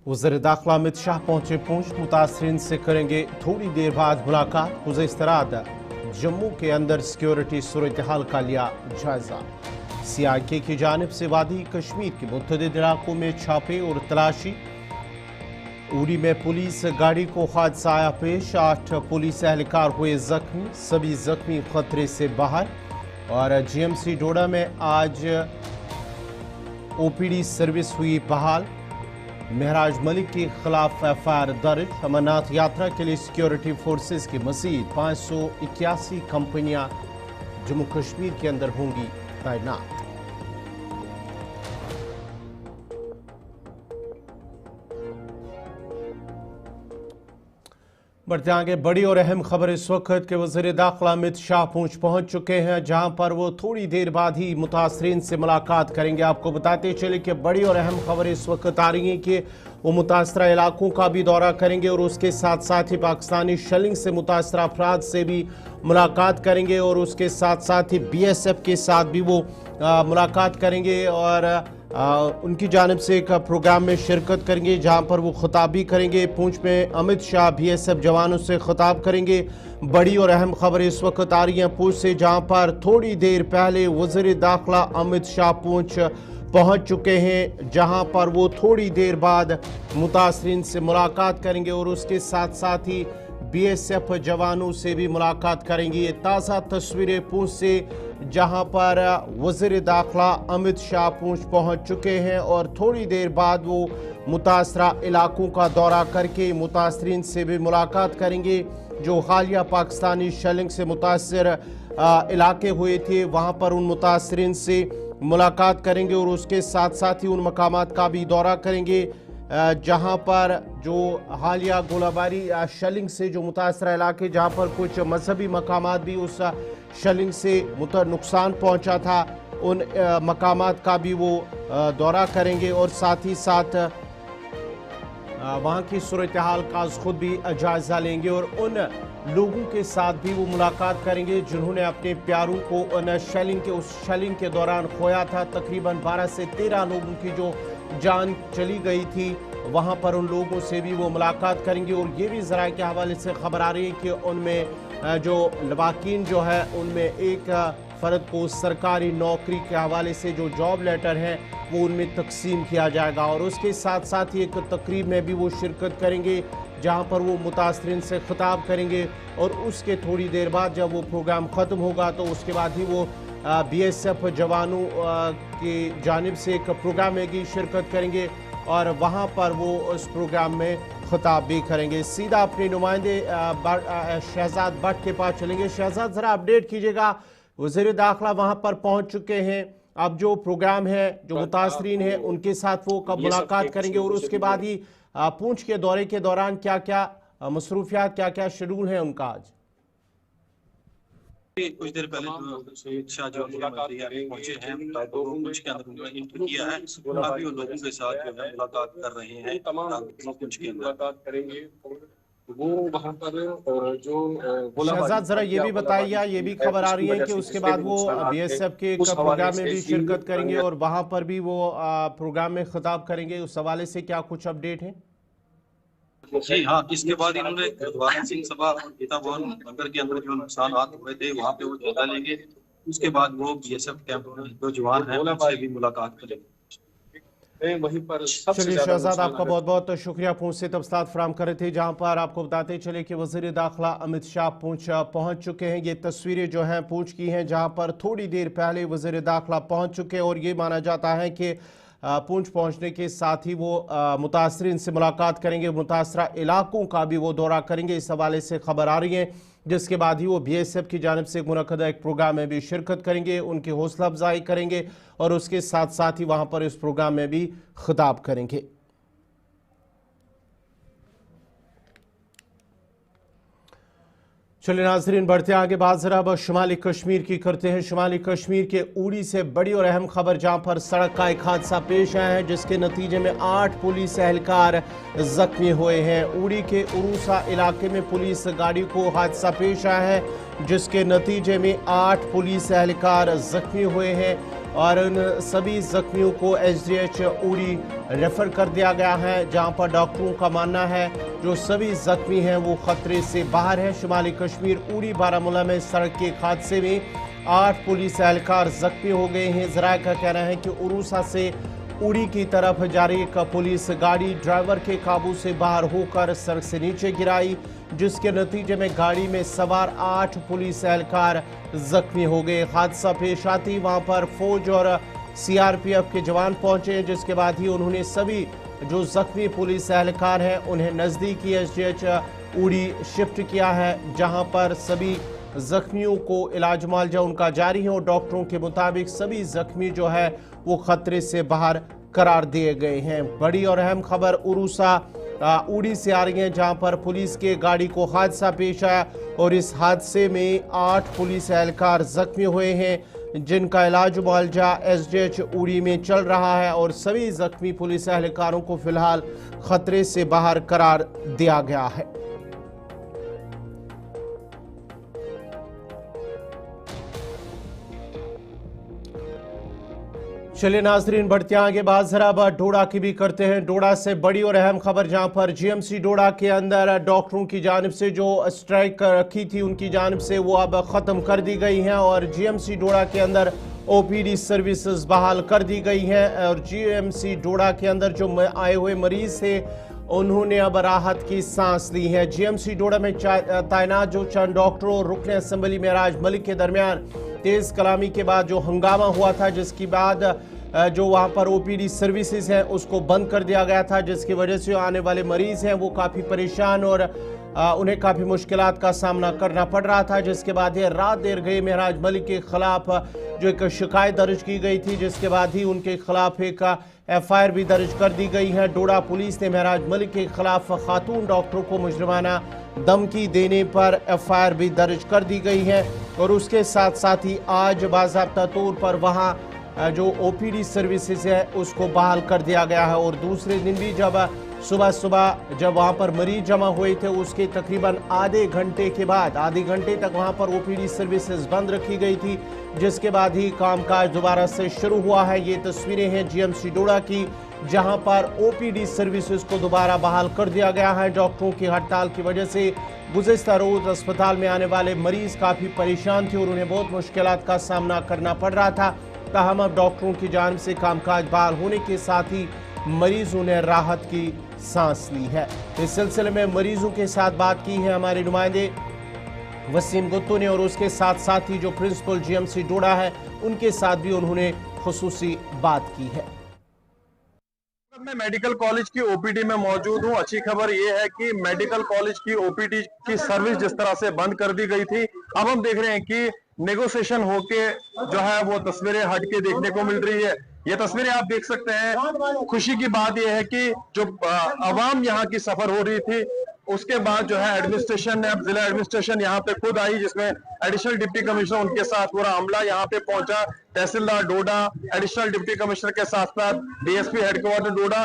वज़ीर दाखिला अमित शाह पहुंचे पूंछ, मुतासरीन से करेंगे थोड़ी देर बाद मुलाकात। गुज़िश्ता जम्मू के अंदर सिक्योरिटी सूरत हाल का लिया जायजा। CIK की जानिब से वादी कश्मीर के मुतअद्दिद इलाकों में छापे और तलाशी। उड़ी में पुलिस गाड़ी को हादसा आया पेश, 8 पुलिस एहलकार हुए जख्मी, सभी जख्मी खतरे से बाहर। और GMC डोडा में आज OPD सर्विस हुई बहाल। महराज मलिक के खिलाफ FIR दर्ज। अमरनाथ यात्रा के लिए सिक्योरिटी फोर्सेस की मज़ीद 581 कंपनियां जम्मू कश्मीर के अंदर होंगी तैनात। बढ़ते आगे बड़ी और अहम खबर इस वक्त के वज़ीर दाखिला अमित शाह पूंछ पहुंच चुके हैं, जहां पर वो थोड़ी देर बाद ही मुतासरीन से मुलाकात करेंगे। आपको बताते चले कि बड़ी और अहम खबर इस वक्त आ रही है कि वो मुतासरा इलाकों का भी दौरा करेंगे और उसके साथ साथ ही पाकिस्तानी शेलिंग से मुतासरा अफराद से भी मुलाकात करेंगे और उसके साथ साथ ही BSF के साथ भी वो मुलाकात करेंगे और उनकी जानिब से एक प्रोग्राम में शिरकत करेंगे, जहां पर वो खिताब भी करेंगे। पूंछ में अमित शाह BSF जवानों से खिताब करेंगे। बड़ी और अहम खबर इस वक्त आ रही है पूंछ से, जहां पर थोड़ी देर पहले वज़ीर दाखिला अमित शाह पूंछ पहुंच चुके हैं, जहां पर वो थोड़ी देर बाद मुतासरीन से मुलाकात करेंगे और उसके साथ साथ ही BSF जवानों से भी मुलाकात करेंगे। ये ताज़ा तस्वीरें पूंछ से, जहां पर वज़ीर दाखिला अमित शाह पूंछ पहुंच चुके हैं और थोड़ी देर बाद वो मुतासरा इलाकों का दौरा करके मुतासरीन से भी मुलाकात करेंगे। जो हालिया पाकिस्तानी शेलिंग से मुतासर इलाके हुए थे, वहां पर उन मुतासरीन से मुलाकात करेंगे और उसके साथ साथ ही उन मकामात का भी दौरा करेंगे जहां पर जो हालिया गोलाबारी शेलिंग से जो मुतासरा इलाके, जहां पर कुछ मजहबी मकामात भी उस शेलिंग से नुकसान पहुंचा था, उन मकामात का भी वो दौरा करेंगे और साथ ही साथ वहाँ की सूरत हाल का खुद भी जायजा लेंगे और उन लोगों के साथ भी वो मुलाकात करेंगे जिन्होंने अपने प्यारों को उन शेलिंग के दौरान खोया था। तकरीबन 12 से 13 लोगों की जो जान चली गई थी, वहाँ पर उन लोगों से भी वो मुलाकात करेंगे। और ये भी ज़राए के हवाले से खबर आ रही है कि उनमें जो लवाकिन जो है, उनमें एक फ़र्द को सरकारी नौकरी के हवाले से जो जॉब लेटर है वो उनमें तकसीम किया जाएगा और उसके साथ साथ ही एक तकरीब में भी वो शिरकत करेंगे, जहां पर वो मुतासरीन से खिताब करेंगे और उसके थोड़ी देर बाद जब वो प्रोग्राम ख़त्म होगा तो उसके बाद ही वो BSF जवानों की जानिब से एक प्रोग्राम में भी शिरकत करेंगे और वहाँ पर वो उस प्रोग्राम में खिताब भी करेंगे। सीधा अपने नुमाइंदे शहजाद भट्ट के पास चलेंगे। शहजाद, ज़रा अपडेट कीजिएगा, वज़ीर दाखिला वहाँ पर पहुँच चुके हैं, अब जो प्रोग्राम है, जो मुतासरीन है, उनके साथ वो कब मुलाकात करेंगे और उसके बाद ही पूंछ के दौरे के दौरान क्या क्या मसरूफियात, क्या क्या शेड्यूल है उनका? आज कुछ देर पहले शाह जो पहुंचे हैं तो कुछ के अंदर इंटर किया है, अभी उन लोगों के साथ जो है मुलाकात कर रहे हैं, कुछ के मुलाकात करेंगे वो वहाँ पर जो शहजाद, जरा ये भी बताइए, ये भी खबर आ रही है कि उसके बाद वो BSF के एक प्रोग्राम में भी शिरकत करेंगे और वहाँ पर भी वो प्रोग्राम में खिताब करेंगे, उस हवाले से क्या कुछ अपडेट है? जी हाँ, इसके बाद इन्होंने गुरद्वारा सिंह सभा गीता भवन नगर के अंदर जो नुकसान हुए थे वहाँ पे वो जायजा लेंगे। उसके बाद वो BSF कैंप में जो जवान हैं उनसे भी मुलाकात करेंगे। वहीं पर चलिए शहजाद, आपका बहुत बहुत शुक्रिया पूंछ से तफसीलात फराहम कर रहे थे, जहां पर आपको बताते चले कि वज़ीर दाखिला अमित शाह पूंछ पहुंच चुके हैं। ये तस्वीरें जो हैं पूंछ की हैं, जहां पर थोड़ी देर पहले वज़ीर दाखिला पहुंच चुके हैं और ये माना जाता है कि पूंछ पहुंचने के साथ ही वो मुतासरीन से मुलाकात करेंगे, मुतासरा इलाकों का भी वो दौरा करेंगे, इस हवाले से खबर आ रही है। जिसके बाद ही वो BSF की जानिब से मुनक़दा एक प्रोग्राम में भी शिरकत करेंगे, उनकी हौसला अफजाई करेंगे और उसके साथ साथ ही वहाँ पर इस प्रोग्राम में भी खिताब करेंगे। चलिए नाज़रीन, बढ़ते आगे बात जरा अब शुमाली कश्मीर की करते हैं। शुमाली कश्मीर के उड़ी से बड़ी और अहम खबर, जहां पर सड़क का एक हादसा पेश आया है जिसके नतीजे में 8 पुलिस एहलकार जख्मी हुए हैं। उड़ी के उरूसा इलाके में पुलिस गाड़ी को हादसा पेश आया है जिसके नतीजे में 8 पुलिस एहलकार जख्मी हुए हैं और उन सभी जख्मियों को एसडीएच उड़ी रेफर कर दिया गया है, जहां पर डॉक्टरों का मानना है जो सभी जख्मी हैं वो खतरे से बाहर है। शुमाली कश्मीर उड़ी बारामूला में सड़क के एक हादसे में 8 पुलिस एहलकार जख्मी हो गए हैं। जराये का कहना है कि उरूसा से उड़ी की तरफ जा रही एक पुलिस गाड़ी ड्राइवर के काबू से बाहर होकर सड़क से नीचे गिराई, जिसके नतीजे में गाड़ी में सवार 8 पुलिस एहलकार जख्मी हो गए। हादसा पेश आती वहां पर फौज और सीआरपीएफ के जवान पहुंचे, जिसके बाद ही उन्होंने सभी जो जख्मी पुलिस एहलकार हैं उन्हें नजदीकी एसडीएच उड़ी शिफ्ट किया है, जहां पर सभी जख्मियों को इलाज मुआवजा उनका जारी है और डॉक्टरों के मुताबिक सभी जख्मी जो है वो खतरे से बाहर करार दिए गए हैं। बड़ी और अहम खबर उरूसा उड़ी से आ रही है, जहां पर पुलिस के गाड़ी को हादसा पेश आया और इस हादसे में 8 पुलिस एहलकार जख्मी हुए हैं, जिनका इलाज मुआवजा एसडीएच उड़ी में चल रहा है और सभी जख्मी पुलिस एहलकारों को फिलहाल खतरे से बाहर करार दिया गया है। चलिए नाजरीन, बढ़ते आगे बात जरा डोडा की भी करते हैं। डोडा से बड़ी और अहम खबर, जहां पर जीएमसी डोडा के अंदर डॉक्टरों की जानिब से जो स्ट्राइक रखी थी उनकी जानिब से वो अब ख़त्म कर दी गई हैं और जीएमसी डोडा के अंदर ओपीडी सर्विसेज बहाल कर दी गई हैं और जीएमसी डोडा के अंदर जो आए हुए मरीज थे उन्होंने अब राहत की सांस ली है। जीएमसी डोडा में तैनात जो चंद डॉक्टरों और रुकन असम्बली महराज मलिक के दरमियान तेज कलामी के बाद जो हंगामा हुआ था, जिसके बाद जो वहां पर ओपीडी सर्विसेज हैं उसको बंद कर दिया गया था, जिसकी वजह से आने वाले मरीज हैं वो काफ़ी परेशान और उन्हें काफ़ी मुश्किलात का सामना करना पड़ रहा था। जिसके बाद ये रात देर गई महराज मलिक के खिलाफ जो एक शिकायत दर्ज की गई थी, जिसके बाद ही उनके खिलाफ एक एफआईआर भी दर्ज कर दी गई है। डोडा पुलिस ने महराज मलिक के खिलाफ खातून डॉक्टरों को मुजरिमाना धमकी देने पर एफआईआर भी दर्ज कर दी गई है और उसके साथ साथ ही आज बाज़ाब्ता तौर पर वहाँ जो ओपीडी सर्विसेज है उसको बहाल कर दिया गया है। और दूसरे दिन भी जब सुबह जब वहाँ पर मरीज जमा हुए थे उसके तकरीबन आधे घंटे तक वहाँ पर ओपीडी सर्विसेज बंद रखी गई थी, जिसके बाद ही कामकाज दोबारा से शुरू हुआ है। ये तस्वीरें हैं जीएमसी डोडा की, जहां पर ओपीडी सर्विसेज को दोबारा बहाल कर दिया गया है। डॉक्टरों की हड़ताल की वजह से गुज़िश्ता रोज अस्पताल में आने वाले मरीज काफ़ी परेशान थे और उन्हें बहुत मुश्किलात का सामना करना पड़ रहा था। ताहम अब डॉक्टरों की जानिब से कामकाज बहाल होने के साथ ही मरीजों ने राहत की सांस ली है। इस सिलसिले में मरीजों के साथ बात की है हमारे नुमाइंदे वसीम गुत्तू ने और उसके साथ साथ ही जो प्रिंसिपल जीएमसी डोडा है उनके साथ भी उन्होंने खुसूसी बात की है। मैं मेडिकल कॉलेज की ओपीडी में मौजूद हूं। अच्छी खबर यह है कि मेडिकल कॉलेज की ओपीडी की सर्विस जिस तरह से बंद कर दी गई थी, अब हम देख रहे हैं कि नेगोशिएशन होके जो है वो तस्वीरें हटके देखने को मिल रही है। ये तस्वीरें आप देख सकते हैं। खुशी की बात यह है कि जो आवाम यहाँ की सफर हो रही थी उसके बाद जो है एडमिनिस्ट्रेशन ने, अब जिला एडमिनिस्ट्रेशन यहाँ पे खुद आई, जिसमें एडिशनल डिप्टी कमिश्नर उनके साथ पूरा अमला यहाँ पे पहुंचा, तहसीलदार डोडा, एडिशनल डिप्टी कमिश्नर के साथ साथ डीएसपी हेडक्वार्टर डोडा,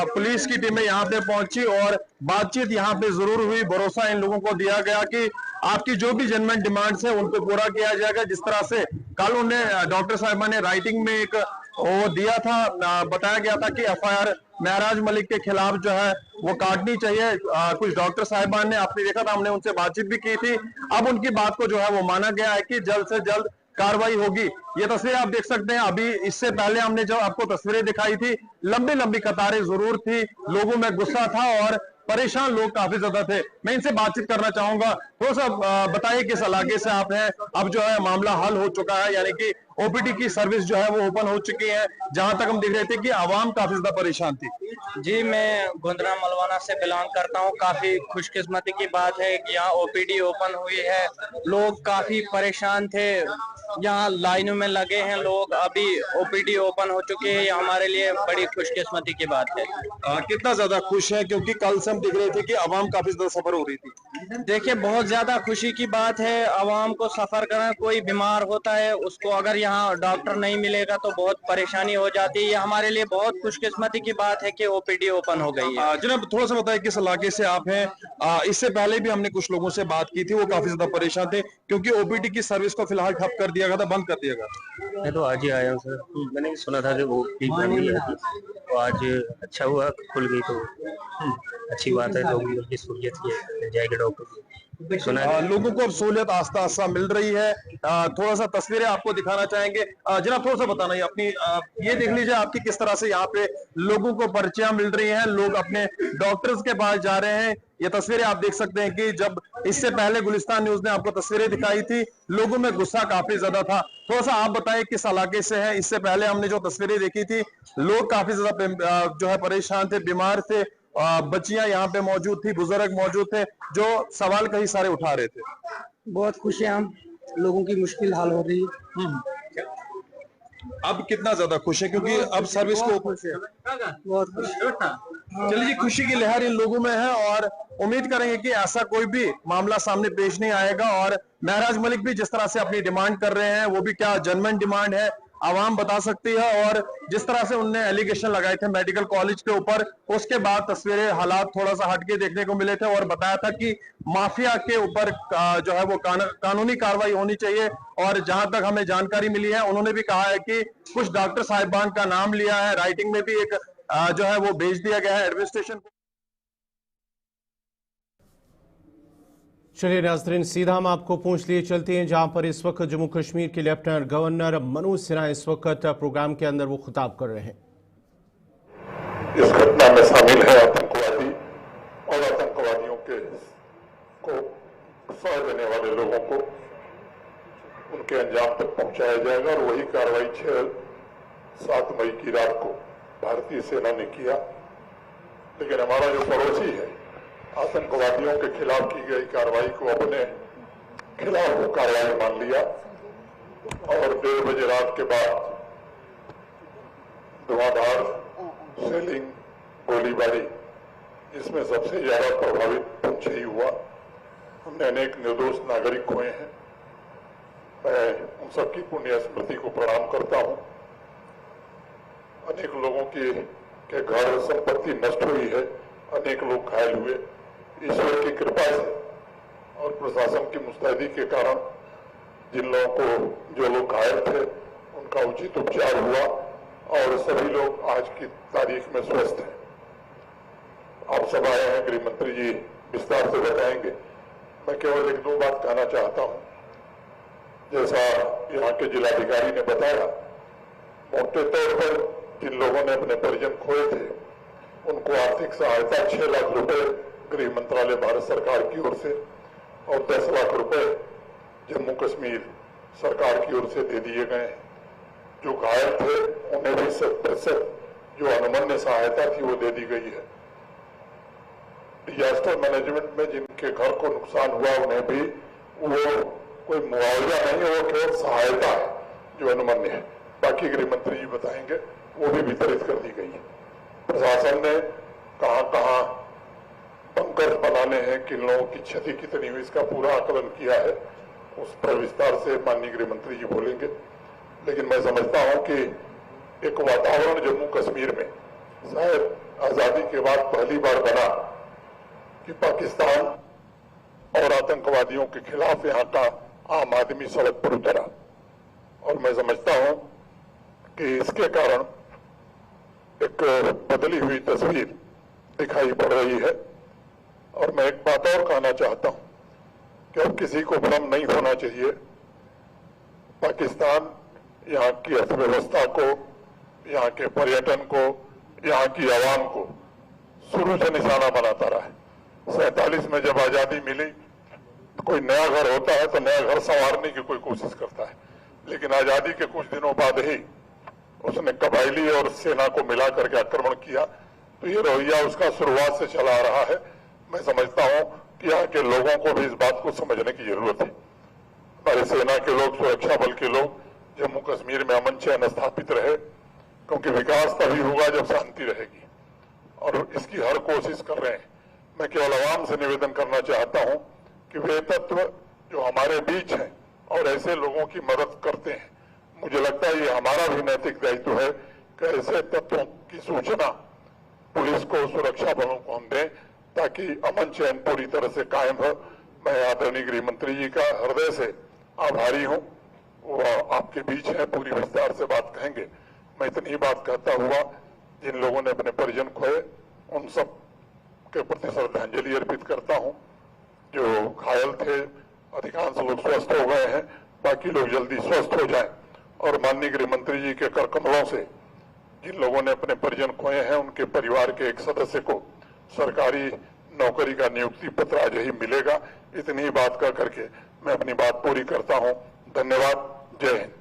पुलिस की टीमें यहाँ पे पहुंची और बातचीत यहाँ पे जरूर हुई। भरोसा इन लोगों को दिया गया कि आपकी जो भी जेन्युइन डिमांड्स है उनको पूरा किया जाएगा। जिस तरह से कल उन्हें डॉक्टर साहिबा ने राइटिंग में एक वो दिया था, बताया गया था कि एफआईआर महराज मलिक के खिलाफ जो है वो काटनी चाहिए। कुछ डॉक्टर साहिबान ने, आपने देखा था, हमने उनसे बातचीत भी की थी। अब उनकी बात को जो है वो माना गया है कि जल्द से जल्द कार्रवाई होगी। ये तस्वीरें आप देख सकते हैं। अभी इससे पहले हमने जब आपको तस्वीरें दिखाई थी, लंबी लंबी कतारें जरूर थी, लोगों में गुस्सा था और परेशान लोग काफी ज्यादा थे। मैं इनसे बातचीत करना चाहूंगा। थोड़ा सा बताइए किस इलाके से आप हैं। अब जो है मामला हल हो चुका है, यानी कि ओपीडी की सर्विस जो है वो ओपन हो चुकी है। जहां तक हम देख रहे थे कि आवाम काफी ज्यादा परेशान थी। जी, मैं गोंदरा मलवाना से बिलोंग करता हूं। काफी खुशकिस्मती की बात है कि यहाँ ओपीडी ओपन हुई है। लोग काफी परेशान थे, यहाँ लाइनों में लगे हैं लोग। अभी ओपीडी ओपन हो चुकी है, ये हमारे लिए बड़ी खुशकिस्मती की बात है। कितना ज्यादा खुश है, क्योंकि कल से हम देख रहे थे कि आवाम काफी ज्यादा सफर हो रही थी। देखिए, बहुत ज्यादा खुशी की बात है आवाम को सफर करना। कोई बीमार होता है, उसको अगर यहाँ डॉक्टर नहीं मिलेगा तो बहुत परेशानी हो जाती है। ये हमारे लिए बहुत खुशकिस्मती की बात है कि ओपीडी ओपन हो गई है। जनाब थोड़ा सा बताएं किस इलाके से आप हैं। इससे पहले भी हमने कुछ लोगों से बात की थी, वो काफी ज्यादा परेशान थे क्योंकि ओपीडी की सर्विस को फिलहाल ठप कर दिया गया था, बंद कर दिया गया। मैं तो आज ही आया हूँ सर। मैंने भी सुना था कि वो ठीक बन गई है, तो आज अच्छा हुआ खुल गई तो अच्छी बात है। लोगों की सहूलियत की है, जाएगा डॉक्टर की। सुना है लोगों को अब सहूलियत आस्ता आस्ता मिल रही है। थोड़ा सा तस्वीरें आपको दिखाना चाहेंगे। जनाब थोड़ा सा बताना, ये अपनी ये देख लीजिए आपकी किस तरह से यहाँ पे लोगों को पर्चियां मिल रही हैं, लोग अपने डॉक्टर्स के पास जा रहे हैं। ये तस्वीरें आप देख सकते हैं कि जब इससे पहले गुलिस्तान न्यूज ने आपको तस्वीरें दिखाई थी, लोगों में गुस्सा काफी ज्यादा था। थोड़ा सा आप बताएं किस इलाके से है। इससे पहले हमने जो तस्वीरें देखी थी, लोग काफी ज्यादा जो है परेशान थे, बीमार थे, बच्चियां यहाँ पे मौजूद थी, बुजुर्ग मौजूद थे जो सवाल कई सारे उठा रहे थे। बहुत खुश हैं हम, लोगों की मुश्किल हाल हो रही है। अब कितना ज्यादा खुश है क्योंकि अब सर्विस को बहुत खुश। चलिए, खुशी की लहर इन लोगों में है और उम्मीद करेंगे कि ऐसा कोई भी मामला सामने पेश नहीं आएगा। और महराज मलिक भी जिस तरह से अपनी डिमांड कर रहे हैं, वो भी क्या जेन्युइन डिमांड है आवाम बता सकती है। और जिस तरह से उनने एलिगेशन लगाए थे मेडिकल कॉलेज के ऊपर, उसके बाद तस्वीरें हालात थोड़ा सा हटके देखने को मिले थे और बताया था कि माफिया के ऊपर जो है वो कानूनी कार्रवाई होनी चाहिए। और जहां तक हमें जानकारी मिली है, उन्होंने भी कहा है कि कुछ डॉक्टर साहिबान का नाम लिया है, राइटिंग में भी एक जो है वो भेज दिया गया है एडमिनिस्ट्रेशन को। चलिए नाज़रीन, सीधा हम आपको पूछ लिए चलते हैं जहां पर इस वक्त जम्मू कश्मीर के लेफ्टिनेंट गवर्नर मनोज सिन्हा इस वक्त प्रोग्राम के अंदर वो खुताब कर रहे हैं। इस घटना में शामिल है आतंकवादी और आतंकवादियों को सह देने वाले लोगों को उनके अंजाम तक पहुंचाया जाएगा। और वही कार्रवाई 6-7 मई की रात को भारतीय सेना ने किया। लेकिन हमारा जो पड़ोसी है, आतंकवादियों के खिलाफ की गई कार्रवाई को अपने खिलाफ वो कार्रवाई मान लिया और 1:30 बजे रात के बाद धुआंधार सेलिंग, गोलीबारी, इसमें सबसे ज्यादा प्रभावित पुंछ ही हुआ। हमने अनेक निर्दोष नागरिक खोए हैं। मैं उन सबकी पुण्य स्मृति को प्रणाम करता हूं। अनेक लोगों के घर संपत्ति नष्ट हुई है, अनेक लोग घायल हुए। ईश्वर की कृपा से और प्रशासन की मुस्तैदी के कारण जो लोग घायल थे उनका उचित उपचार हुआ और सभी लोग आज की तारीख में स्वस्थ हैं। आप सब आए हैं, गृह मंत्री जी विस्तार से बताएंगे। मैं केवल 1-2 बात कहना चाहता हूं। जैसा यहाँ के जिलाधिकारी ने बताया, मोटे तौर पर जिन लोगों ने अपने परिजन खोए थे उनको आर्थिक सहायता 6 लाख रुपए गृह मंत्रालय भारत सरकार की ओर से और 10 लाख रुपए जम्मू कश्मीर सरकार की ओर से दे दिए गए हैं। जो घायल थे उन्हें भी 100% जो अनुमन्य सहायता थी वो दे दी गई है। डिजास्टर मैनेजमेंट में जिनके घर को नुकसान हुआ उन्हें भी वो कोई मुआवजा नहीं है, वो केवल सहायता है जो अनुमन्य है। बाकी गृह मंत्री जी बताएंगे, वो भी वितरित कर दी गई है। प्रशासन ने कहां बंकर बनाने हैं, किन लोगों की क्षति कितनी हुई, इसका पूरा आकलन किया है। उस पर विस्तार से माननीय गृह मंत्री जी बोलेंगे। लेकिन मैं समझता हूं कि एक वातावरण जम्मू कश्मीर में शायद आजादी के बाद पहली बार बना कि पाकिस्तान और आतंकवादियों के खिलाफ यहाँ का आम आदमी सड़क पर उतरा। और मैं समझता हूं कि इसके कारण एक बदली हुई तस्वीर दिखाई पड़ रही है। और मैं एक बात और कहना चाहता हूं कि अब किसी को भ्रम नहीं होना चाहिए। पाकिस्तान यहाँ की अर्थव्यवस्था को, यहाँ के पर्यटन को, यहाँ की आवाम को शुरू से निशाना बनाता रहा है। 47 में जब आजादी मिली तो कोई नया घर होता है तो नया घर संवारने की कोई कोशिश करता है, लेकिन आजादी के कुछ दिनों बाद ही उसने कबायली और सेना को मिला करके आक्रमण किया। तो ये रवैया उसका शुरुआत से चला आ रहा है। मैं समझता हूं कि यहाँ के लोगों को भी इस बात को समझने की जरूरत है। हमारे सेना के लोग, सुरक्षा बल के लोग जम्मू कश्मीर में अमन चैन स्थापित रहे, क्योंकि विकास तभी होगा जब शांति रहेगी। और इसकी हर कोशिश कर रहे हैं। मैं केवल आवाम से निवेदन करना चाहता हूं कि वे तत्व जो हमारे बीच हैं और ऐसे लोगों की मदद करते हैं, मुझे लगता है ये हमारा भी नैतिक दायित्व है कि ऐसे तत्वों की सूचना पुलिस को, सुरक्षा बलों को हम दें ताकि अमन चैन पूरी तरह से कायम हो। मैं आदरणीय गृह मंत्री जी का हृदय से आभारी हूं। वो आपके बीच है, पूरी विस्तार से बात कहेंगे। मैं इतनी ही बात कहता हुआ जिन लोगों ने अपने परिजन खोए उन सब के प्रति श्रद्धांजलि अर्पित करता हूं। जो घायल थे अधिकांश लोग स्वस्थ हो गए हैं, बाकी लोग जल्दी स्वस्थ हो जाएं और माननीय गृह मंत्री जी के कर कमलों से जिन लोगों ने अपने परिजन खोए हैं उनके परिवार के एक सदस्य को सरकारी नौकरी का नियुक्ति पत्र आज ही मिलेगा। इतनी ही बात कर करके मैं अपनी बात पूरी करता हूं। धन्यवाद। जय हिंद।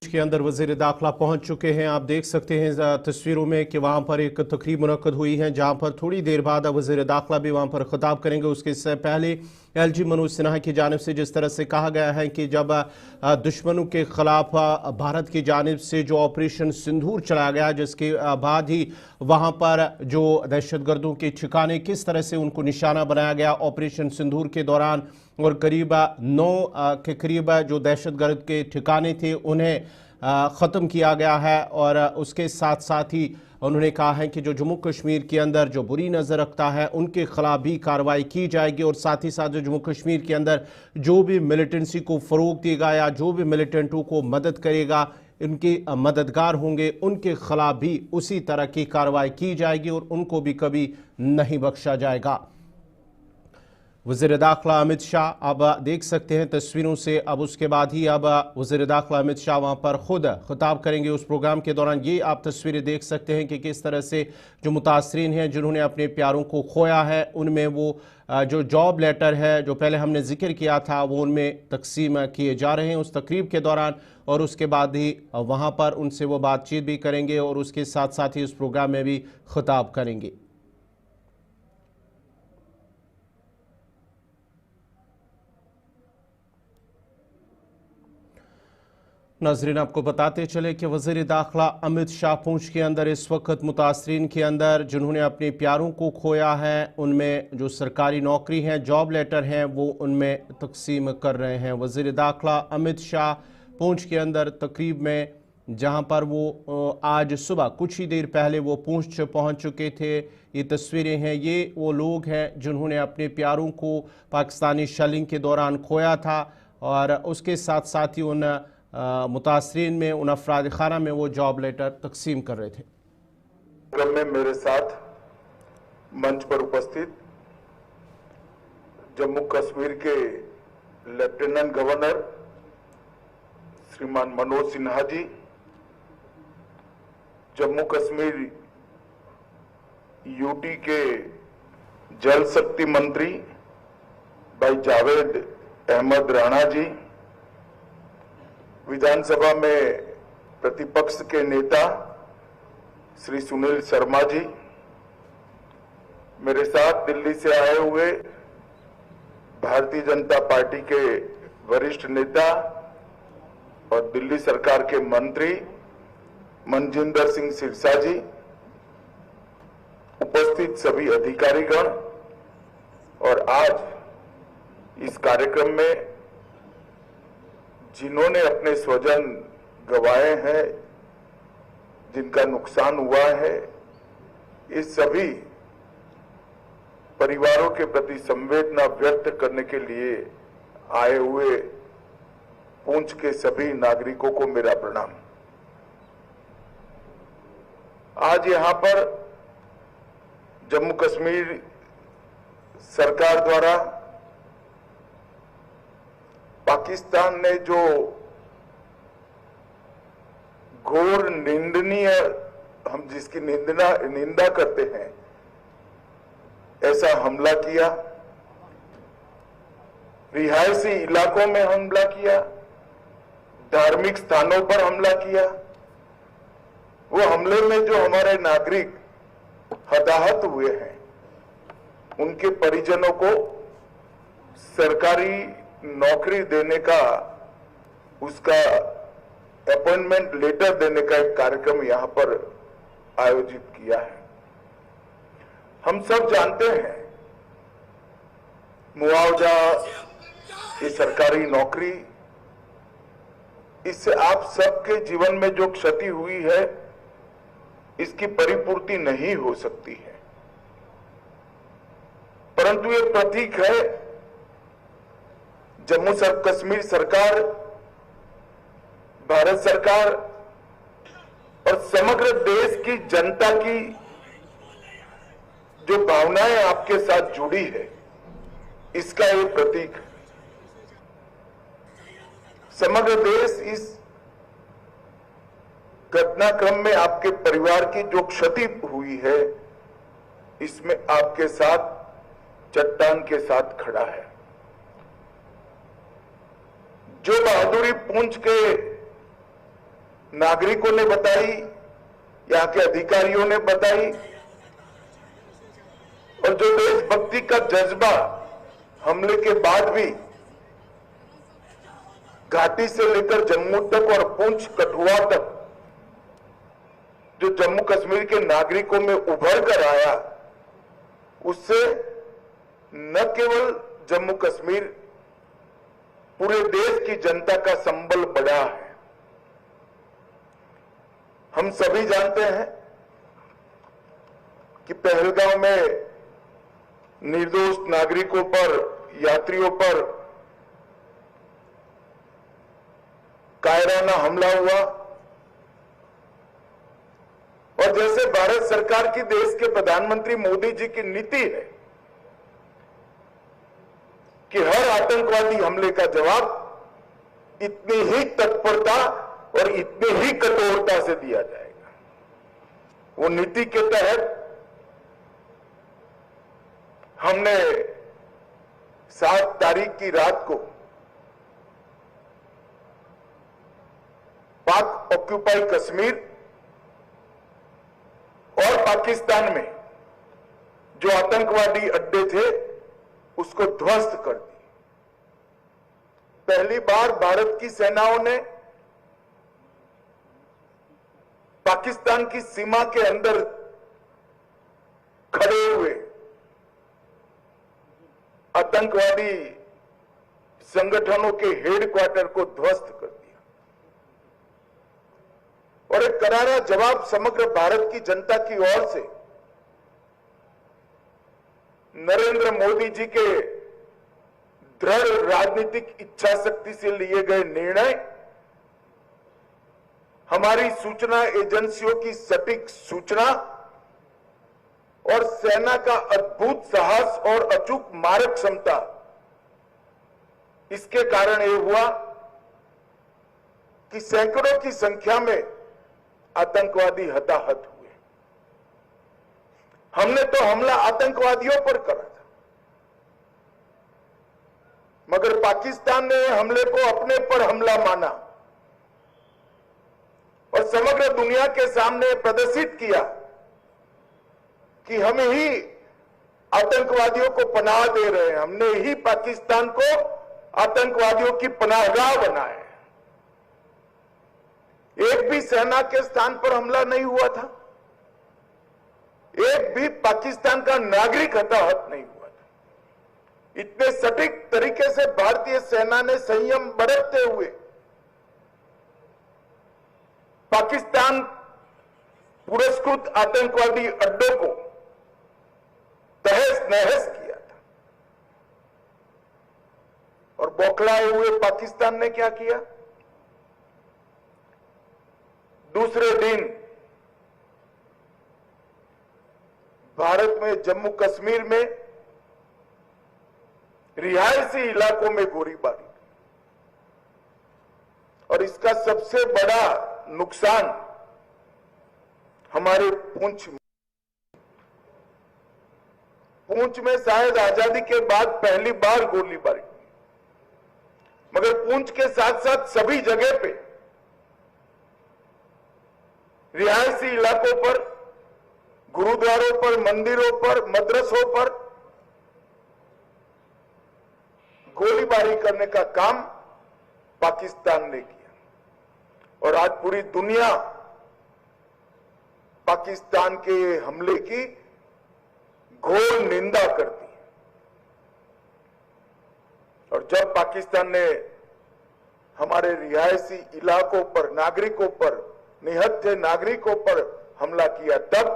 के अंदर वजीर दाखिला पहुंच चुके हैं। आप देख सकते हैं तस्वीरों में कि वहां पर एक तकरीब मुनक्कद हुई है जहां पर थोड़ी देर बाद वजीर दाखिला भी वहां पर खिताब करेंगे। उसके पहले LG मनोज सिन्हा की जानिब से जिस तरह से कहा गया है कि जब दुश्मनों के खिलाफ भारत की जानिब से जो ऑपरेशन सिंदूर चलाया गया, जिसके बाद ही वहां पर जो दहशतगर्दों के ठिकाने किस तरह से उनको निशाना बनाया गया ऑपरेशन सिंदूर के दौरान, और करीब 9 के करीब जो दहशतगर्द के ठिकाने थे उन्हें ख़त्म किया गया है। और उसके साथ साथ ही उन्होंने कहा है कि जो जम्मू कश्मीर के अंदर जो बुरी नज़र रखता है उनके खिलाफ भी कार्रवाई की जाएगी, और साथ ही साथ जो जम्मू कश्मीर के अंदर जो भी मिलिटेंसी को फ़रोग देगा या जो भी मिलिटेंटों को मदद करेगा, इनके मददगार होंगे, उनके खिलाफ भी उसी तरह की कार्रवाई की जाएगी और उनको भी कभी नहीं बख्शा जाएगा। वज़ीर दाखिला अमित शाह, अब देख सकते हैं तस्वीरों से, अब उसके बाद ही अब वज़ीर दाखिला अमित शाह वहाँ पर ख़ुद ख़िताब करेंगे उस प्रोग्राम के दौरान। ये आप तस्वीरें देख सकते हैं कि किस तरह से जो मुतासरीन हैं जिन्होंने अपने प्यारों को खोया है उनमें वो जो जॉब लेटर है जो पहले हमने जिक्र किया था वो उनमें तकसीम किए जा रहे हैं उस तकरीब के दौरान, और उसके बाद ही वहाँ पर उनसे वो बातचीत भी करेंगे और उसके साथ साथ ही उस प्रोग्राम में भी ख़िताब करेंगे। नाज़रीन, आपको बताते चले कि वज़ीर दाखिला अमित शाह पूंछ के अंदर इस वक्त मुतासरीन के अंदर जिन्होंने अपने प्यारों को खोया है उनमें जो सरकारी नौकरी हैं, जॉब लेटर हैं, वो उनमें तकसीम कर रहे हैं। वज़ीर दाखिला अमित शाह पूंछ के अंदर तकरीब में जहां पर वो आज सुबह कुछ ही देर पहले वो पूंछ पहुंच चुके थे। ये तस्वीरें हैं, ये वो लोग हैं जिन्होंने अपने प्यारों को पाकिस्तानी शेलिंग के दौरान खोया था, और उसके साथ साथ ही उन मुतासरीन में, उन अफराद खाना में वो जॉब लेटर तकसीम कर रहे थे। क्रम में मेरे साथ मंच पर उपस्थित जम्मू कश्मीर के लेफ्टिनेंट गवर्नर श्रीमान मनोज सिन्हा जी, जम्मू कश्मीर यूटी के जल शक्ति मंत्री भाई जावेद अहमद राणा जी, विधानसभा में प्रतिपक्ष के नेता श्री सुनील शर्मा जी, मेरे साथ दिल्ली से आए हुए भारतीय जनता पार्टी के वरिष्ठ नेता और दिल्ली सरकार के मंत्री मनजिंदर सिंह सिरसा जी, उपस्थित सभी अधिकारीगण, और आज इस कार्यक्रम में जिन्होंने अपने स्वजन गंवाए हैं, जिनका नुकसान हुआ है, इस सभी परिवारों के प्रति संवेदना व्यक्त करने के लिए आए हुए पूंछ के सभी नागरिकों को मेरा प्रणाम। आज यहां पर जम्मू कश्मीर सरकार द्वारा पाकिस्तान ने जो घोर निंदनीय, हम जिसकी निंदा करते हैं, ऐसा हमला किया, रिहायशी इलाकों में हमला किया, धार्मिक स्थानों पर हमला किया। वो हमले में जो हमारे नागरिक हताहत हुए हैं उनके परिजनों को सरकारी नौकरी देने का उसका अपॉइंटमेंट लेटर देने का एक कार्यक्रम यहां पर आयोजित किया है। हम सब जानते हैं मुआवजा, ये सरकारी नौकरी, इससे आप सबके जीवन में जो क्षति हुई है इसकी परिपूर्ति नहीं हो सकती है, परंतु ये प्रतीक है जम्मू कश्मीर सरकार, भारत सरकार और समग्र देश की जनता की जो भावनाएं आपके साथ जुड़ी है, इसका ये प्रतीक है। समग्र देश इस घटनाक्रम में आपके परिवार की जो क्षति हुई है, इसमें आपके साथ चट्टान के साथ खड़ा है। जो बहादुरी पूंछ के नागरिकों ने बताई, यहाँ के अधिकारियों ने बताई, और जो देशभक्ति का जज्बा हमले के बाद भी घाटी से लेकर जम्मू तक और पुंछ कठुआ तक जो जम्मू कश्मीर के नागरिकों में उभर कर आया, उससे न केवल जम्मू कश्मीर, पूरे देश की जनता का संबल बढ़ा है। हम सभी जानते हैं कि पहलगांव में निर्दोष नागरिकों पर, यात्रियों पर कायराना हमला हुआ, और जैसे भारत सरकार की, देश के प्रधानमंत्री मोदी जी की नीति है कि हर आतंकवादी हमले का जवाब इतनी ही तत्परता और इतनी ही कठोरता से दिया जाएगा। वो नीति के तहत हमने 7 तारीख की रात को पाक ऑक्यूपाई कश्मीर और पाकिस्तान में जो आतंकवादी अड्डे थे उसको ध्वस्त कर दी। पहली बार भारत की सेनाओं ने पाकिस्तान की सीमा के अंदर खड़े हुए आतंकवादी संगठनों के हेडक्वार्टर को ध्वस्त कर दिया, और एक करारा जवाब समग्र भारत की जनता की ओर से नरेंद्र मोदी जी के दृढ़ राजनीतिक इच्छा शक्ति से लिए गए निर्णय, हमारी सूचना एजेंसियों की सटीक सूचना और सेना का अद्भुत साहस और अचूक मारक क्षमता, इसके कारण यह हुआ कि सैकड़ों की संख्या में आतंकवादी हताहत हुए। हमने तो हमला आतंकवादियों पर करा था, मगर पाकिस्तान ने हमले को अपने पर हमला माना और समग्र दुनिया के सामने प्रदर्शित किया कि हम ही आतंकवादियों को पनाह दे रहे हैं, हमने ही पाकिस्तान को आतंकवादियों की पनाहगाह बनाया है। एक भी सेना के स्थान पर हमला नहीं हुआ था, एक भी पाकिस्तान का नागरिक हताहत नहीं हुआ था। इतने सटीक तरीके से भारतीय सेना ने संयम बरतते हुए पाकिस्तान पुरस्कृत आतंकवादी अड्डों को तहस नहस किया था। और बौखलाए हुए पाकिस्तान ने क्या किया? दूसरे दिन भारत में जम्मू कश्मीर में रिहायशी इलाकों में गोलीबारी, और इसका सबसे बड़ा नुकसान हमारे पुंछ में शायद आजादी के बाद पहली बार गोलीबारी, मगर पुंछ के साथ साथ सभी जगह पे रिहायशी इलाकों पर, गुरुद्वारों पर, मंदिरों पर, मदरसों पर गोलीबारी करने का काम पाकिस्तान ने किया। और आज पूरी दुनिया पाकिस्तान के हमले की घोर निंदा करती है। और जब पाकिस्तान ने हमारे रिहायशी इलाकों पर, नागरिकों पर, निहत्थे नागरिकों पर हमला किया, तब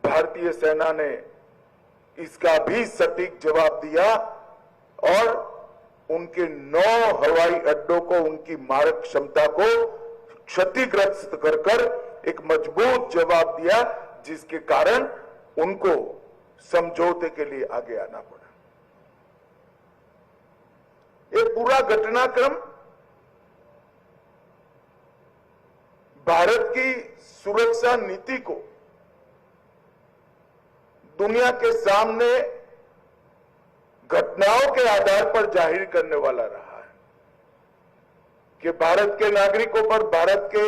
भारतीय सेना ने इसका भी सटीक जवाब दिया और उनके 9 हवाई अड्डों को, उनकी मारक क्षमता को क्षतिग्रस्त कर एक मजबूत जवाब दिया, जिसके कारण उनको समझौते के लिए आगे आना पड़ा। ये पूरा घटनाक्रम भारत की सुरक्षा नीति को दुनिया के सामने घटनाओं के आधार पर जाहिर करने वाला रहा है कि भारत के नागरिकों पर, भारत के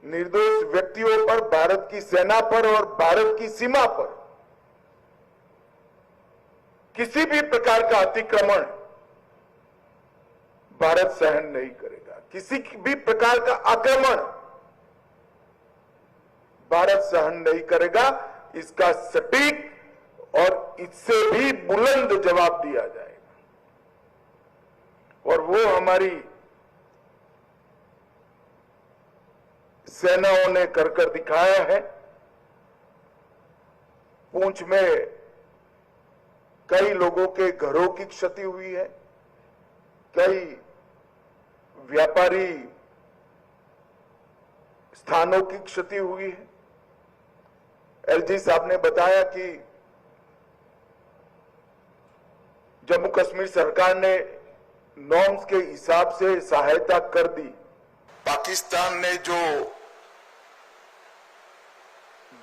निर्दोष व्यक्तियों पर, भारत की सेना पर और भारत की सीमा पर किसी भी प्रकार का अतिक्रमण भारत सहन नहीं करेगा। किसी भी प्रकार का आक्रमण भारत सहन नहीं करेगा। इसका सटीक और इससे भी बुलंद जवाब दिया जाएगा और वो हमारी सेनाओं ने कर दिखाया है। पुंछ में कई लोगों के घरों की क्षति हुई है, कई व्यापारी स्थानों की क्षति हुई है। एलजी साहब ने बताया कि जम्मू कश्मीर सरकार ने नॉर्म्स के हिसाब से सहायता कर दी। पाकिस्तान ने जो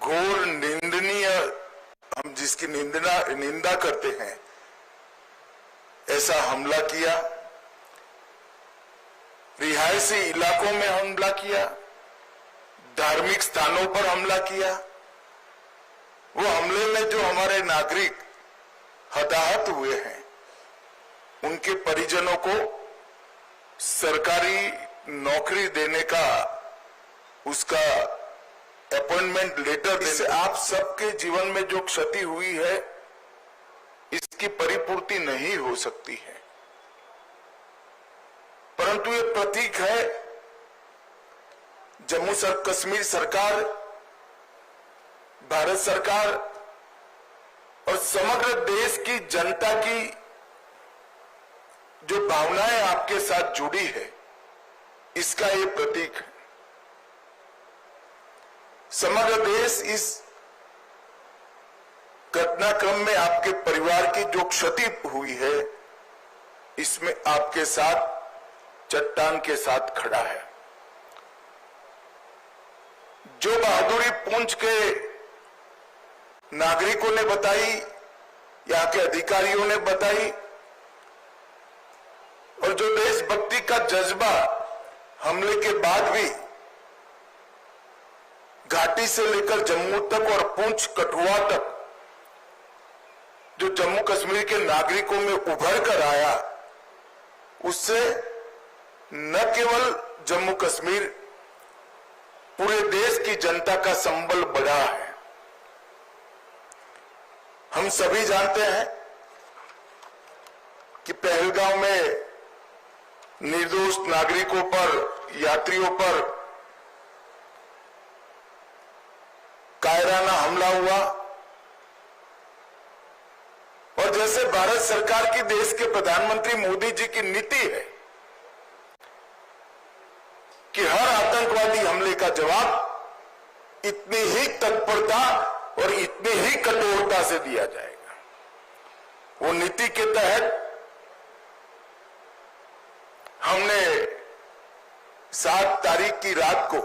घोर निंदनीय, हम जिसकी निंदा करते हैं, ऐसा हमला किया, रिहायशी इलाकों में हमला किया, धार्मिक स्थानों पर हमला किया। वो हमले में जो हमारे नागरिक हताहत हुए हैं, उनके परिजनों को सरकारी नौकरी देने का, उसका अपॉइंटमेंट लेटर देने, आप सबके जीवन में जो क्षति हुई है, इसकी परिपूर्ति नहीं हो सकती है। परंतु ये प्रतीक है जम्मू कश्मीर सरकार, भारत सरकार और समग्र देश की जनता की जो भावनाएं आपके साथ जुड़ी है, इसका ये प्रतीक है। समग्र देश इस घटनाक्रम में आपके परिवार की जो क्षति हुई है, इसमें आपके साथ चट्टान के साथ खड़ा है। जो बहादुरी पुंछ के नागरिकों ने बताई, यहां के अधिकारियों ने बताई, और जो देशभक्ति का जज्बा हमले के बाद भी घाटी से लेकर जम्मू तक और पुंछ कठुआ तक जो जम्मू कश्मीर के नागरिकों में उभर कर आया, उससे न केवल जम्मू कश्मीर, पूरे देश की जनता का संबल बढ़ा है। हम सभी जानते हैं कि पहलगांव में निर्दोष नागरिकों पर, यात्रियों पर कायराना हमला हुआ, और जैसे भारत सरकार की, देश के प्रधानमंत्री मोदी जी की नीति है कि हर आतंकवादी हमले का जवाब इतनी ही तत्परता और इतनी ही कठोरता से दिया जाएगा। वो नीति के तहत हमने 7 तारीख की रात को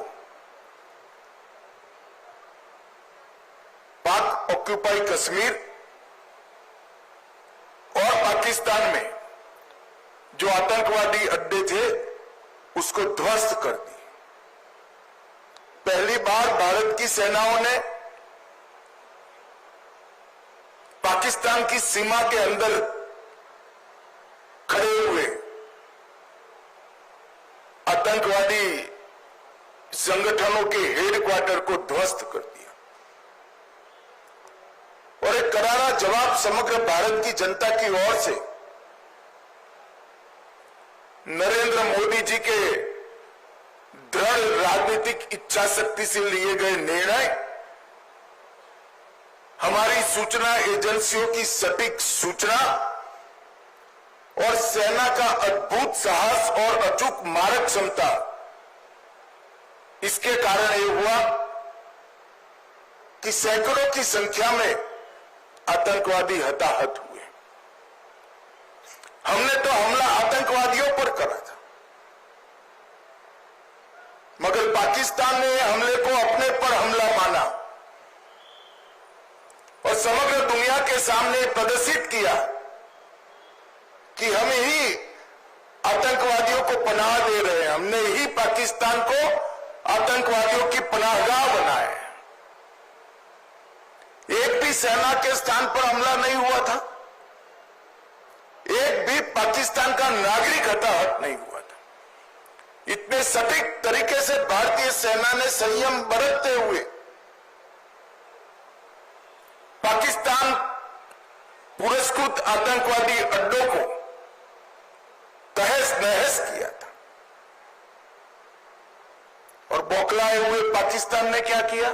पाक ऑक्यूपाई कश्मीर और पाकिस्तान में जो आतंकवादी अड्डे थे, उसको ध्वस्त कर दी। पहली बार भारत की सेनाओं ने पाकिस्तान की सीमा के अंदर खड़े हुए आतंकवादी संगठनों के हेडक्वार्टर को ध्वस्त कर दिया और एक करारा जवाब समग्र भारत की जनता की ओर से नरेंद्र मोदी जी के दृढ़ राजनीतिक इच्छा शक्ति से लिए गए निर्णय, हमारी सूचना एजेंसियों की सटीक सूचना और सेना का अद्भुत साहस और अचूक मारक क्षमता, इसके कारण ये हुआ कि सैकड़ों की संख्या में आतंकवादी हताहत हुए। हमने तो हमला आतंकवादियों पर करा था, मगर पाकिस्तान ने हमले को अपने पर हमला माना और समग्र दुनिया के सामने प्रदर्शित किया कि हम ही आतंकवादियों को पनाह दे रहे हैं, हमने ही पाकिस्तान को आतंकवादियों की पनाहगाह बनाया है। एक भी सेना के स्थान पर हमला नहीं हुआ था, एक भी पाकिस्तान का नागरिक हताहत नहीं हुआ था। इतने सटीक तरीके से भारतीय सेना ने संयम बरतते हुए पाकिस्तान पुरस्कृत आतंकवादी अड्डों को तहस नहस किया था। और बौखलाए हुए पाकिस्तान ने क्या किया?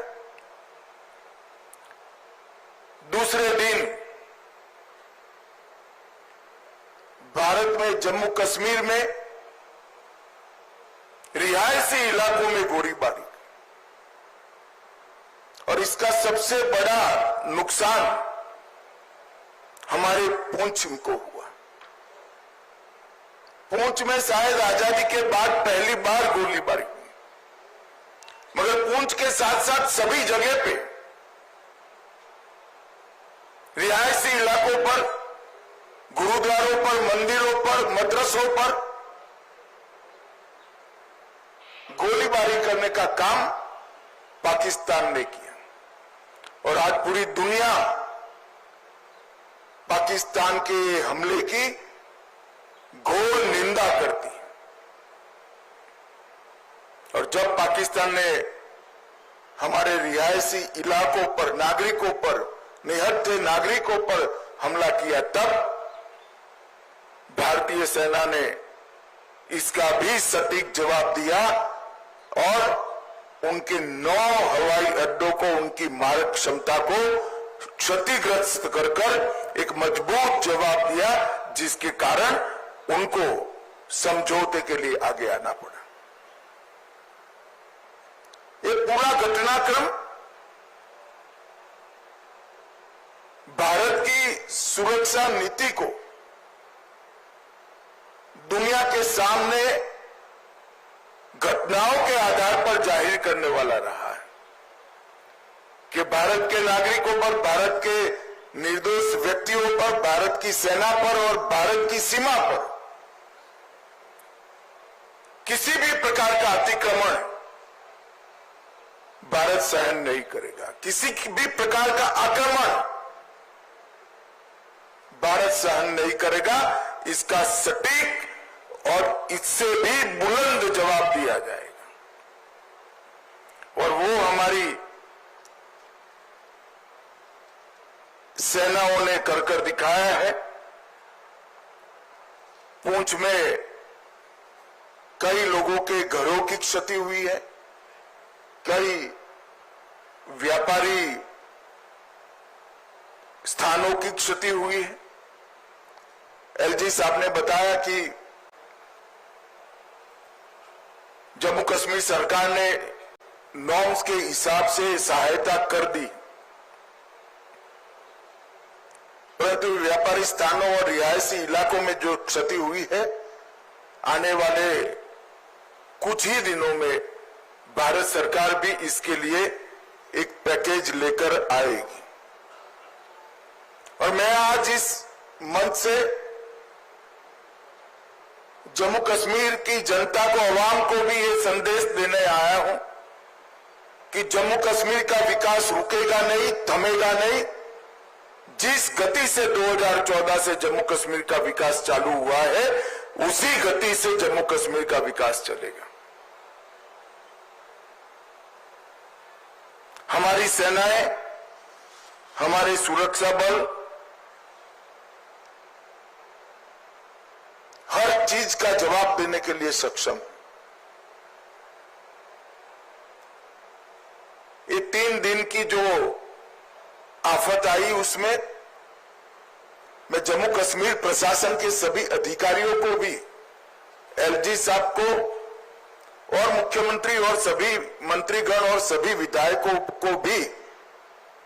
दूसरे दिन भारत में जम्मू कश्मीर में रिहायशी इलाकों में गोलीबारी, और इसका सबसे बड़ा नुकसान हमारे पुंछ को हुआ। पुंछ में शायद आजादी के बाद पहली बार गोलीबारी हुई, मगर पुंछ के साथ साथ सभी जगह पे रिहायशी इलाकों पर, गुरुद्वारों पर, मंदिरों पर, मदरसों पर गोलीबारी करने का काम पाकिस्तान ने किया। और आज पूरी दुनिया पाकिस्तान के हमले की घोर निंदा करती है। और जब पाकिस्तान ने हमारे रिहायशी इलाकों पर, नागरिकों पर, निहत्थे नागरिकों पर हमला किया, तब भारतीय सेना ने इसका भी सटीक जवाब दिया और उनके 9 हवाई अड्डों को, उनकी मारक क्षमता को क्षतिग्रस्त कर एक मजबूत जवाब दिया, जिसके कारण उनको समझौते के लिए आगे आना पड़ा। ये पूरा घटनाक्रम भारत की सुरक्षा नीति को दुनिया के सामने घटनाओं के आधार पर जाहिर करने वाला रहा है कि भारत के नागरिकों पर, भारत के निर्दोष व्यक्तियों पर, भारत की सेना पर और भारत की सीमा पर किसी भी प्रकार का अतिक्रमण भारत सहन नहीं करेगा। किसी भी प्रकार का आक्रमण भारत सहन नहीं करेगा। इसका सटीक और इससे भी बुलंद जवाब दिया जाएगा, और वो हमारी सेनाओं ने कर दिखाया है। पुंछ में कई लोगों के घरों की क्षति हुई है, कई व्यापारी स्थानों की क्षति हुई है। एलजी साहब ने बताया कि जम्मू कश्मीर सरकार ने नॉर्म्स के हिसाब से सहायता कर दी, परंतु व्यापारी स्थानों और रिहायशी इलाकों में जो क्षति हुई है, आने वाले कुछ ही दिनों में भारत सरकार भी इसके लिए एक पैकेज लेकर आएगी। और मैं आज इस मंच से जम्मू कश्मीर की जनता को, आवाम को भी ये संदेश देने आया हूं कि जम्मू कश्मीर का विकास रुकेगा नहीं, थमेगा नहीं। जिस गति से 2014 से जम्मू कश्मीर का विकास चालू हुआ है, उसी गति से जम्मू कश्मीर का विकास चलेगा। हमारी सेनाएं, हमारे सुरक्षा बल हर चीज का जवाब देने के लिए सक्षम। ये 3 दिन की जो आफत आई उसमें मैं जम्मू कश्मीर प्रशासन के सभी अधिकारियों को भी, एलजी साहब को और मुख्यमंत्री और सभी मंत्रीगण और सभी विधायकों को भी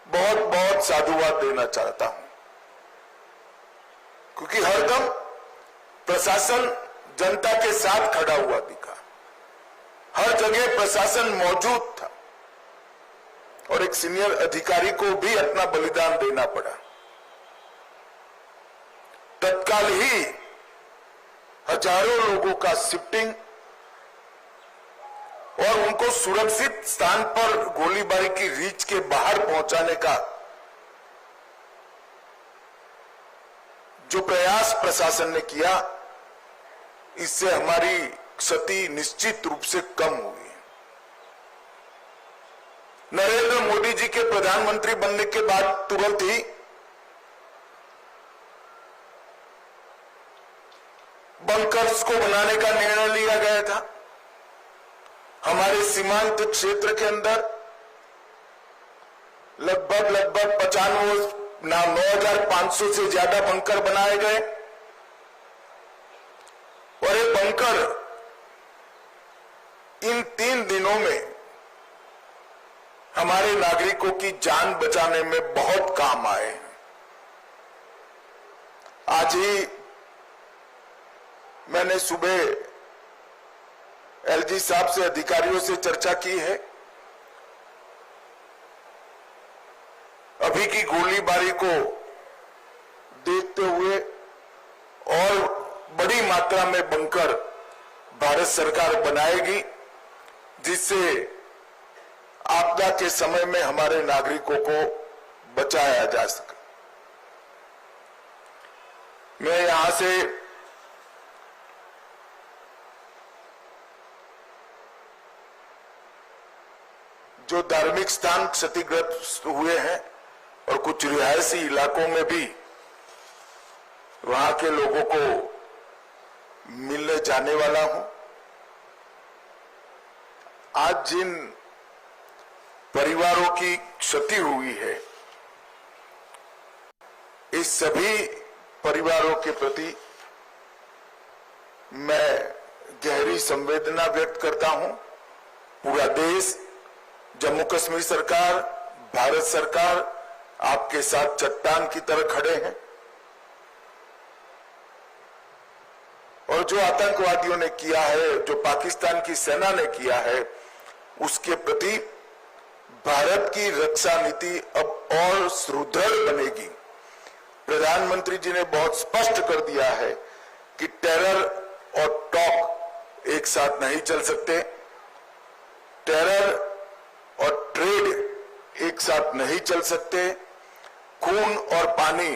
बहुत बहुत साधुवाद देना चाहता हूं, क्योंकि हरदम प्रशासन जनता के साथ खड़ा हुआ दिखा, हर जगह प्रशासन मौजूद था और एक सीनियर अधिकारी को भी अपना बलिदान देना पड़ा। तत्काल ही हजारों लोगों का शिफ्टिंग और उनको सुरक्षित स्थान पर गोलीबारी की रीच के बाहर पहुंचाने का जो प्रयास प्रशासन ने किया, इससे हमारी क्षति निश्चित रूप से कम हुई। नरेंद्र मोदी जी के प्रधानमंत्री बनने के बाद तुरंत ही बंकर्स को बनाने का निर्णय लिया गया था। हमारे सीमांत क्षेत्र के अंदर लगभग 9,500 से ज्यादा बंकर बनाए गए और ये बंकर इन 3 दिनों में हमारे नागरिकों की जान बचाने में बहुत काम आए। आज ही मैंने सुबह एलजी साहब से, अधिकारियों से चर्चा की है। अभी की गोलीबारी को देखते हुए और बड़ी मात्रा में बंकर भारत सरकार बनाएगी, जिससे आपदा के समय में हमारे नागरिकों को बचाया जा सके। मैं यहां से जो धार्मिक स्थान क्षतिग्रस्त हुए हैं और कुछ रिहायशी इलाकों में भी वहां के लोगों को मिलने जाने वाला हूं। आज जिन परिवारों की क्षति हुई है, इस सभी परिवारों के प्रति मैं गहरी संवेदना व्यक्त करता हूं। पूरा देश, जम्मू कश्मीर सरकार, भारत सरकार आपके साथ चट्टान की तरह खड़े हैं और जो आतंकवादियों ने किया है, जो पाकिस्तान की सेना ने किया है, उसके प्रति भारत की रक्षा नीति अब और सुदृढ़ बनेगी। प्रधानमंत्री जी ने बहुत स्पष्ट कर दिया है कि टेरर और टॉक एक साथ नहीं चल सकते, टेरर और ट्रेड एक साथ नहीं चल सकते, खून और पानी